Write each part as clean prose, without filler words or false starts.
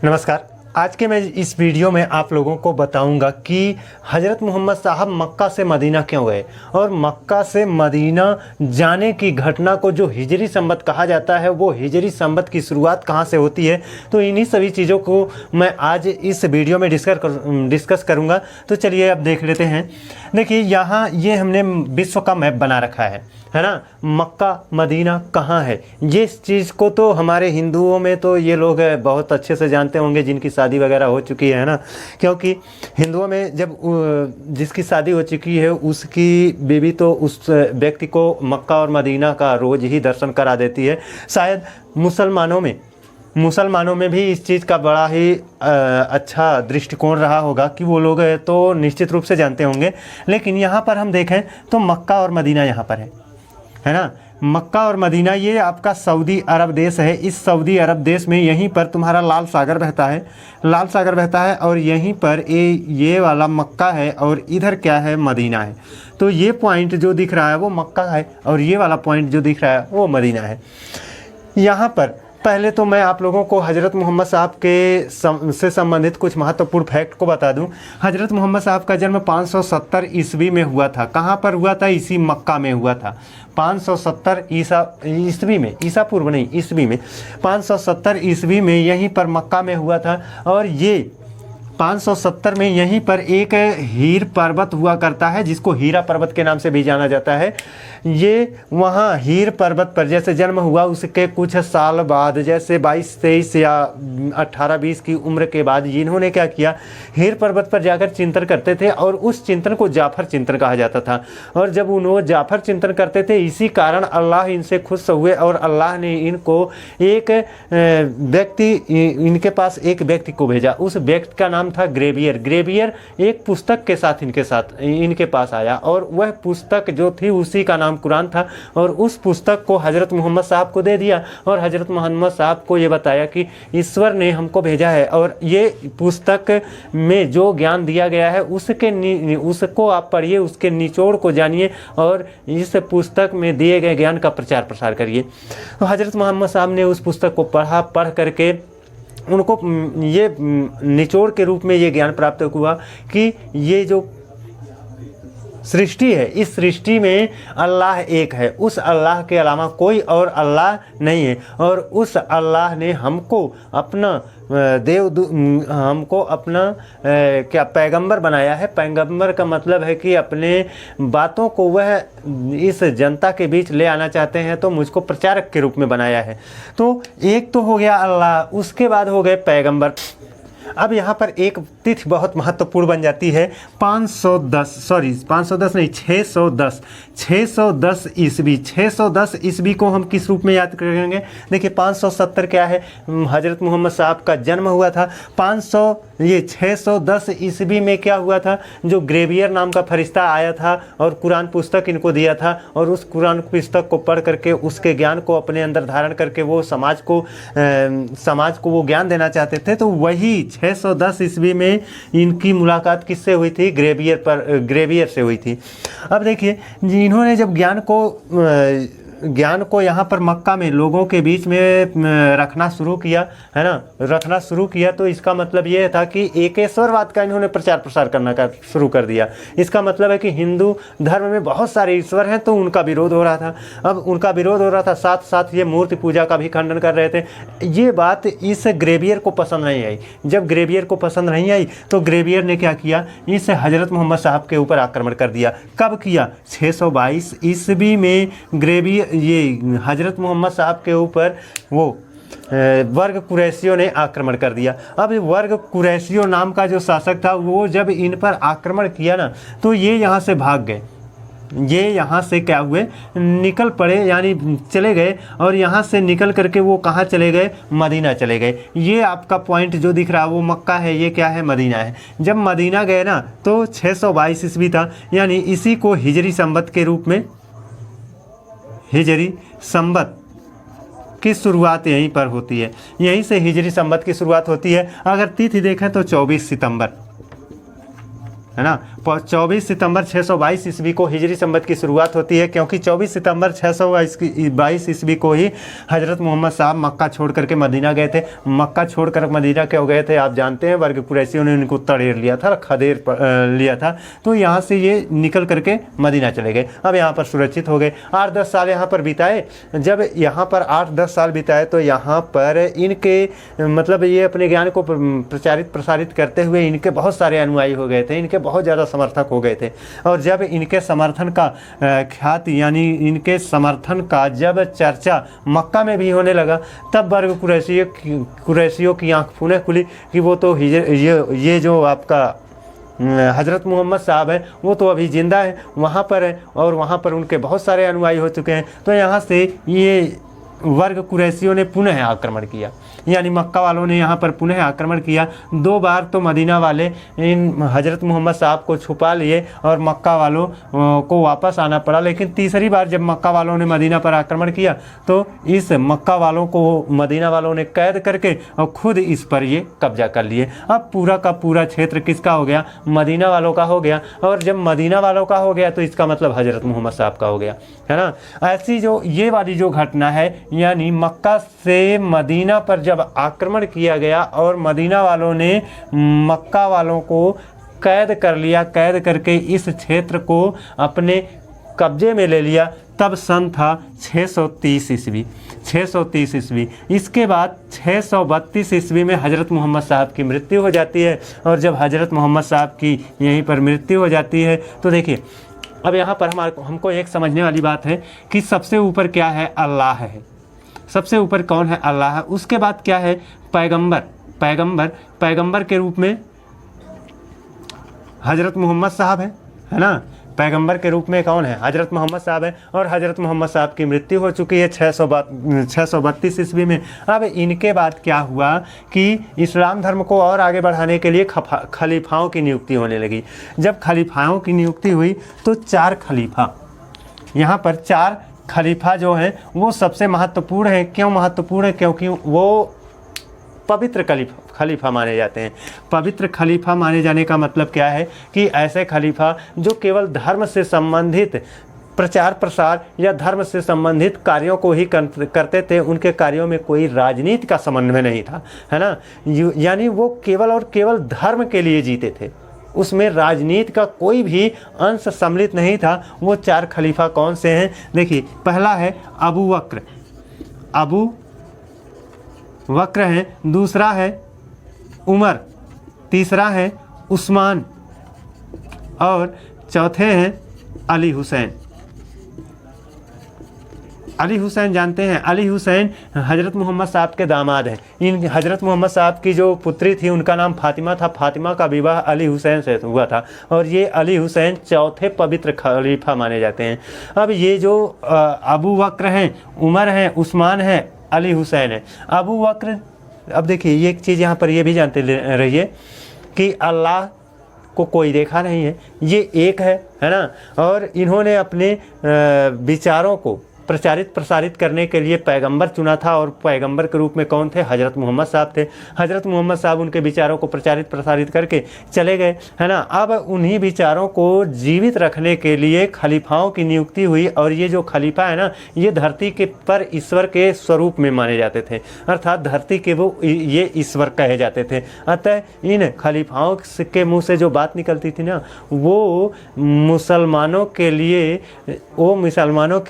नमस्कार। आज के मैं इस वीडियो में आप लोगों को बताऊंगा कि हज़रत मोहम्मद साहब मक्का से मदीना क्यों गए और मक्का से मदीना जाने की घटना को जो हिजरी संवत कहा जाता है वो हिजरी संवत की शुरुआत कहाँ से होती है। तो इन्हीं सभी चीज़ों को मैं आज इस वीडियो में डिस्कस करूँगा। तो चलिए अब देख लेते हैं। देखिए यहाँ ये हमने विश्व का मैप बना रखा है ना। मक्का मदीना कहाँ है, ये चीज़ को तो हमारे हिंदुओं में तो ये लोग बहुत अच्छे से जानते होंगे जिनकी शादी वगैरह हो चुकी है ना। क्योंकि हिंदुओं में जब जिसकी शादी हो चुकी है उसकी बीवी तो उस व्यक्ति को मक्का और मदीना का रोज़ ही दर्शन करा देती है। शायद मुसलमानों में भी इस चीज़ का बड़ा ही अच्छा दृष्टिकोण रहा होगा कि वो लोग तो निश्चित रूप से जानते होंगे। लेकिन यहाँ पर हम देखें तो मक्का और मदीना यहाँ पर है ना। मक्का और मदीना ये आपका सऊदी अरब देश है। इस सऊदी अरब देश में यहीं पर तुम्हारा लाल सागर बहता है और यहीं पर ये वाला मक्का है और इधर क्या है, मदीना है। तो ये पॉइंट जो दिख रहा है वो मक्का है और ये वाला पॉइंट जो दिख रहा है वो मदीना है। यहाँ पर पहले तो मैं आप लोगों को हज़रत मोहम्मद साहब से संबंधित कुछ महत्वपूर्ण फैक्ट को बता दूं। हज़रत मोहम्मद साहब का जन्म 570 ईस्वी में हुआ था। कहाँ पर हुआ था? इसी मक्का में हुआ था। 570 ईस्वी में, ईसा पूर्व नहीं, ईस्वी में 570 ईस्वी में यहीं पर मक्का में हुआ था। और ये 570 में यहीं पर एक हीर पर्वत हुआ करता है जिसको हीरा पर्वत के नाम से भी जाना जाता है। ये वहाँ हीर पर्वत पर जैसे जन्म हुआ उसके कुछ साल बाद, जैसे 22-23 या 18-20 की उम्र के बाद इन्होंने क्या किया, हीर पर्वत पर जाकर चिंतन करते थे और उस चिंतन को जाफर चिंतन कहा जाता था। और जब उन्होंने जाफर चिंतन करते थे इसी कारण अल्लाह इनसे खुश हुए और अल्लाह ने इनको एक व्यक्ति, इनके पास एक व्यक्ति को भेजा। उस व्यक्ति का नाम था ग्रेवियर एक पुस्तक के साथ इनके पास आया और वह पुस्तक जो थी उसी का नाम कुरान था। और उस पुस्तक को हज़रत मोहम्मद साहब को दे दिया और हज़रत मोहम्मद साहब को ये बताया कि ईश्वर ने हमको भेजा है और ये पुस्तक में जो ज्ञान दिया गया है उसको आप पढ़िए, उसके निचोड़ को जानिए और इस पुस्तक में दिए गए ज्ञान का प्रचार प्रसार करिए। तो हज़रत मोहम्मद साहब ने उस पुस्तक को पढ़ करके उनको ये निचोड़ के रूप में ये ज्ञान प्राप्त हुआ कि ये जो सृष्टि है, इस सृष्टि में अल्लाह एक है, उस अल्लाह के अलावा कोई और अल्लाह नहीं है। और उस अल्लाह ने हमको अपना क्या पैगंबर बनाया है। पैगंबर का मतलब है कि अपने बातों को वह इस जनता के बीच ले आना चाहते हैं, तो मुझको प्रचारक के रूप में बनाया है। तो एक तो हो गया अल्लाह, उसके बाद हो गए पैगंबर। अब यहाँ पर एक तिथि बहुत महत्वपूर्ण बन जाती है। 610 ईस्वी। 610 ईस्वी को हम किस रूप में याद करेंगे? देखिए 570 क्या है, हज़रत मोहम्मद साहब का जन्म हुआ था। 610 ईस्वी में क्या हुआ था, जो ग्रेवियर नाम का फरिश्ता आया था और कुरान पुस्तक इनको दिया था और उस कुरान पुस्तक को पढ़ करके उसके ज्ञान को अपने अंदर धारण करके वो समाज को वो ज्ञान देना चाहते थे। तो वही 610 ईस्वी में इनकी मुलाकात किससे हुई थी? ग्रेवियर से हुई थी। अब देखिए इन्होंने जब ज्ञान को यहाँ पर मक्का में लोगों के बीच में रखना शुरू किया है ना, तो इसका मतलब ये था कि एकेश्वरवाद का इन्होंने प्रचार प्रसार करना शुरू कर दिया। इसका मतलब है कि हिंदू धर्म में बहुत सारे ईश्वर हैं तो उनका विरोध हो रहा था। अब उनका विरोध हो रहा था, साथ साथ ये मूर्ति पूजा का भी खंडन कर रहे थे। ये बात इस ग्रेवियर को पसंद नहीं आई। जब ग्रेवियर को पसंद नहीं आई तो ग्रेवियर ने क्या किया, इस हज़रत मोहम्मद साहब के ऊपर आक्रमण कर दिया। कब किया? 622 ईस्वी में ग्रेवियर ये हज़रत मोहम्मद साहब के ऊपर वो वर्ग कुरैशियों ने आक्रमण कर दिया। अब वर्ग कुरैशियों नाम का जो शासक था वो जब इन पर आक्रमण किया ना तो ये यहाँ से भाग गए। ये यहाँ से क्या हुए, निकल पड़े, यानी चले गए। और यहाँ से निकल करके वो कहाँ चले गए? मदीना चले गए। ये आपका पॉइंट जो दिख रहा है वो मक्का है, ये क्या है? मदीना है। जब मदीना गए ना तो 622 ईस्वी था, यानी इसी को हिजरी संवत के रूप में, हिजरी संवत की शुरुआत यहीं पर होती है। यहीं से हिजरी संवत की शुरुआत होती है। अगर तिथि देखें तो 24 सितंबर है ना। 24 सितंबर 622 ईस्वी को हिजरी संवत की शुरुआत होती है, क्योंकि 24 सितंबर 622 ईस्वी को ही हज़रत मोहम्मद साहब मक्का छोड़ करके मदीना गए थे। मक्का छोड़कर मदीना क्यों गए थे आप जानते हैं, वर्ग कुरैशियों ने उनको तड़ेर लिया था, खदेर लिया था, तो यहाँ से ये निकल करके मदीना चले गए। अब यहाँ पर सुरक्षित हो गए। 8-10 साल यहाँ पर बिताए। जब यहाँ पर 8-10 साल बिताए तो यहाँ पर इनके मतलब ये अपने ज्ञान को प्रचारित प्रसारित करते हुए इनके बहुत सारे अनुयायी हो गए थे, इनके बहुत ज़्यादा समर्थक हो गए थे। और जब इनके समर्थन का ख्याति यानी इनके समर्थन का जब चर्चा मक्का में भी होने लगा, तब वर्ग कुरैशियों की आंख पुनः खुली कि वो तो ये जो आपका हज़रत मोहम्मद साहब हैं वो तो अभी ज़िंदा है, वहाँ पर है और वहाँ पर उनके बहुत सारे अनुयायी हो चुके हैं। तो यहाँ से ये वर्ग कुरैशियों ने पुनः आक्रमण किया, यानी मक्का वालों ने यहाँ पर पुनः आक्रमण किया। 2 बार तो मदीना वाले इन हज़रत मोहम्मद साहब को छुपा लिए और मक्का वालों को वापस आना पड़ा, लेकिन तीसरी बार जब मक्का वालों ने मदीना पर आक्रमण किया तो इस मक्का वालों को मदीना वालों ने कैद करके और खुद इस पर ये कब्जा कर लिए। अब पूरा का पूरा क्षेत्र किसका हो गया? मदीना वालों का हो गया। और जब मदीना वालों का हो गया तो इसका मतलब हज़रत मोहम्मद साहब का हो गया, है ना। ऐसी जो ये वाली जो घटना है, यानी मक्का से मदीना पर जब आक्रमण किया गया और मदीना वालों ने मक्का वालों को कैद कर लिया, कैद करके इस क्षेत्र को अपने कब्जे में ले लिया, तब सन था 630 ईस्वी। 630 ईस्वी। इसके बाद 632 ईस्वी में हज़रत मोहम्मद साहब की मृत्यु हो जाती है। और जब हज़रत मोहम्मद साहब की यहीं पर मृत्यु हो जाती है तो देखिए अब यहाँ पर हमको एक समझने वाली बात है कि सबसे ऊपर क्या है? अल्लाह है। सबसे ऊपर कौन है? अल्लाह है। उसके बाद क्या है? पैगंबर। पैगंबर के रूप में हज़रत मोहम्मद साहब है ना। पैगंबर के रूप में कौन है? हज़रत मोहम्मद साहब है। और हज़रत मोहम्मद साहब की मृत्यु हो चुकी है 632 ईस्वी में। अब इनके बाद क्या हुआ कि इस्लाम धर्म को और आगे बढ़ाने के लिए खलीफाओं की नियुक्ति होने लगी। जब खलीफाओं की नियुक्ति हुई तो 4 खलीफा, यहाँ पर 4 खलीफा जो हैं वो सबसे महत्वपूर्ण हैं। क्यों महत्वपूर्ण है? क्योंकि वो पवित्र खलीफा माने जाते हैं। पवित्र खलीफा माने जाने का मतलब क्या है कि ऐसे खलीफा जो केवल धर्म से संबंधित प्रचार प्रसार या धर्म से संबंधित कार्यों को ही करते थे, उनके कार्यों में कोई राजनीति का समन्वय नहीं था, है ना। यानी वो केवल और केवल धर्म के लिए जीते थे, उसमें राजनीति का कोई भी अंश सम्मिलित नहीं था। वो 4 खलीफा कौन से हैं? देखिए, पहला है अबू बकर हैं, दूसरा है उमर, तीसरा है उस्मान और चौथे हैं अली हुसैन। अली हुसैन जानते हैं? अली हुसैन हज़रत मोहम्मद साहब के दामाद हैं। इन हज़रत मोहम्मद साहब की जो पुत्री थी उनका नाम फातिमा था। फातिमा का विवाह अली हुसैन से हुआ था और ये अली हुसैन चौथे पवित्र खलीफा माने जाते हैं। अब ये जो अबू बकर हैं, उमर हैं, उस्मान हैं, अली हुसैन है। अबू बकर, अब देखिए ये एक चीज़ यहाँ पर ये भी जानते रहिए कि अल्लाह को कोई देखा नहीं है, ये एक है ना। और इन्होंने अपने विचारों को प्रचारित प्रसारित करने के लिए पैगंबर चुना था और पैगंबर के रूप में कौन थे? हज़रत मोहम्मद साहब थे। हज़रत मोहम्मद साहब उनके विचारों को प्रचारित प्रसारित करके चले गए, है ना। अब उन्हीं विचारों को जीवित रखने के लिए खलीफाओं की नियुक्ति हुई और ये जो खलीफा है ना, ये धरती के पर ईश्वर के स्वरूप में माने जाते थे, अर्थात धरती के वो ये ईश्वर कहे जाते थे। अतः इन खलीफाओं के मुँह से जो बात निकलती थी ना, वो मुसलमानों के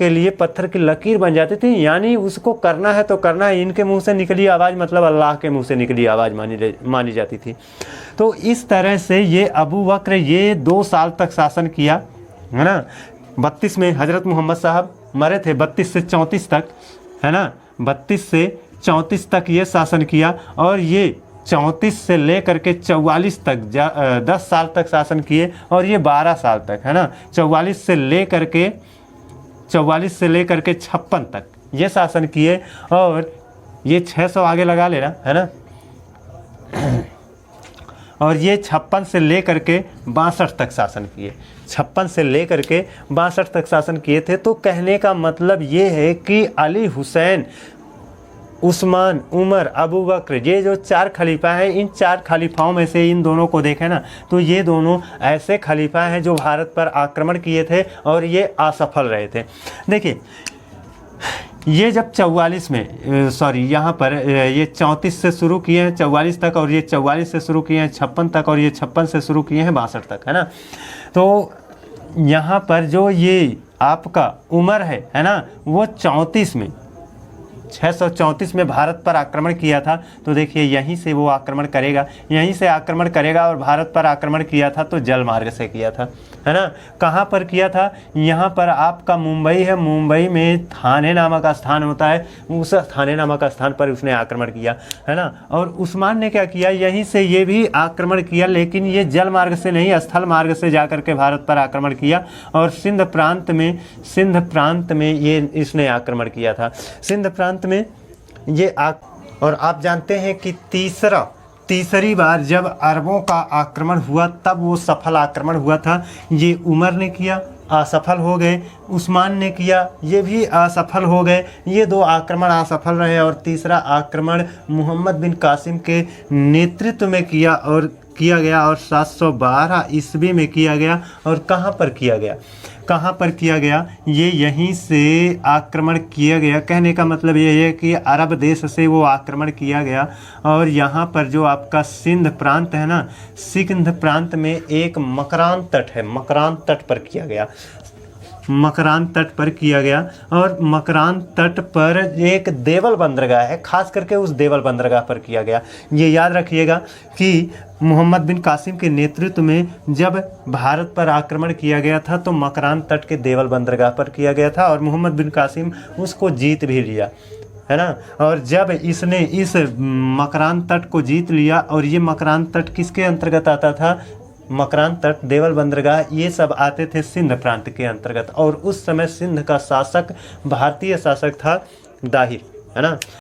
लिए पत्थर की लकीर बन जाती थी। यानी उसको करना है तो करना है। इनके मुंह से निकली आवाज़ मतलब अल्लाह के मुंह से निकली आवाज़ मानी जाती थी। तो इस तरह से ये अबू बकर ये 2 साल तक शासन किया, है ना। 32 में हज़रत मोहम्मद साहब मरे थे, 32 से 34 तक, है ना। 32 से 34 तक ये शासन किया और ये 34 से लेकर के 44 तक 10 साल तक शासन किए और ये 12 साल तक, है ना। 44 से लेकर के 56 तक ये शासन किए और ये 600 आगे लगा लेना, है ना। और ये 56 से लेकर के 62 तक शासन किए। 56 से लेकर के 62 तक शासन किए थे। तो कहने का मतलब ये है कि अली हुसैन उस्मान, उमर, अबू बकर, ये जो 4 खलीफा हैं, इन 4 खलीफाओं में से इन दोनों को देखें ना तो ये दोनों ऐसे खलीफा हैं जो भारत पर आक्रमण किए थे और ये असफल रहे थे। देखिए ये जब 44 में यहाँ पर ये 34 से शुरू किए हैं 44 तक, और ये 44 से शुरू किए हैं 56 तक, और ये 56 से शुरू किए हैं 62 तक, है ना। तो यहाँ पर जो ये आपका उमर है ना, वो 34 में 634 में भारत पर आक्रमण किया था। तो देखिए यहीं से वो आक्रमण करेगा, यहीं से आक्रमण करेगा, और भारत पर आक्रमण किया था तो जल मार्ग से किया था, है ना। कहाँ पर किया था? यहाँ पर आपका मुंबई है, मुंबई में थाने नामक स्थान होता है, उस थाने नामक स्थान पर उसने आक्रमण किया, है ना। और उस्मान ने क्या किया, यहीं से ये भी आक्रमण किया, लेकिन ये जल मार्ग से नहीं, स्थल मार्ग से जा करके भारत पर आक्रमण किया, और सिंध प्रांत में ये इसने आक्रमण किया था। सिंध प्रांत में ये और आप जानते हैं कि तीसरी बार जब अरबों का आक्रमण हुआ तब वो सफल आक्रमण हुआ था। ये उमर ने किया, असफल हो गए, उस्मान ने किया, ये भी असफल हो गए, ये 2 आक्रमण असफल रहे, और तीसरा आक्रमण मोहम्मद बिन कासिम के नेतृत्व में किया गया और 712 ईस्वी में किया गया। और कहाँ पर किया गया? ये यहीं से आक्रमण किया गया। कहने का मतलब ये है कि अरब देश से वो आक्रमण किया गया, और यहाँ पर जो आपका सिंध प्रांत है ना, सिंध प्रांत में एक मकरान तट है, मकरान तट पर किया गया, और मकरान तट पर एक देवल बंदरगाह है, खास करके उस देवल बंदरगाह पर किया गया। ये याद रखिएगा कि मोहम्मद बिन कासिम के नेतृत्व में जब भारत पर आक्रमण किया गया था तो मकरान तट के देवल बंदरगाह पर किया गया था, और मोहम्मद बिन कासिम उसको जीत भी लिया, है ना। और जब इसने इस मकरान तट को जीत लिया, और ये मकरान तट किसके अंतर्गत आता था? मकरान तट, देवल बंदरगाह, ये सब आते थे सिंध प्रांत के अंतर्गत, और उस समय सिंध का शासक भारतीय शासक था दाहिर, है ना।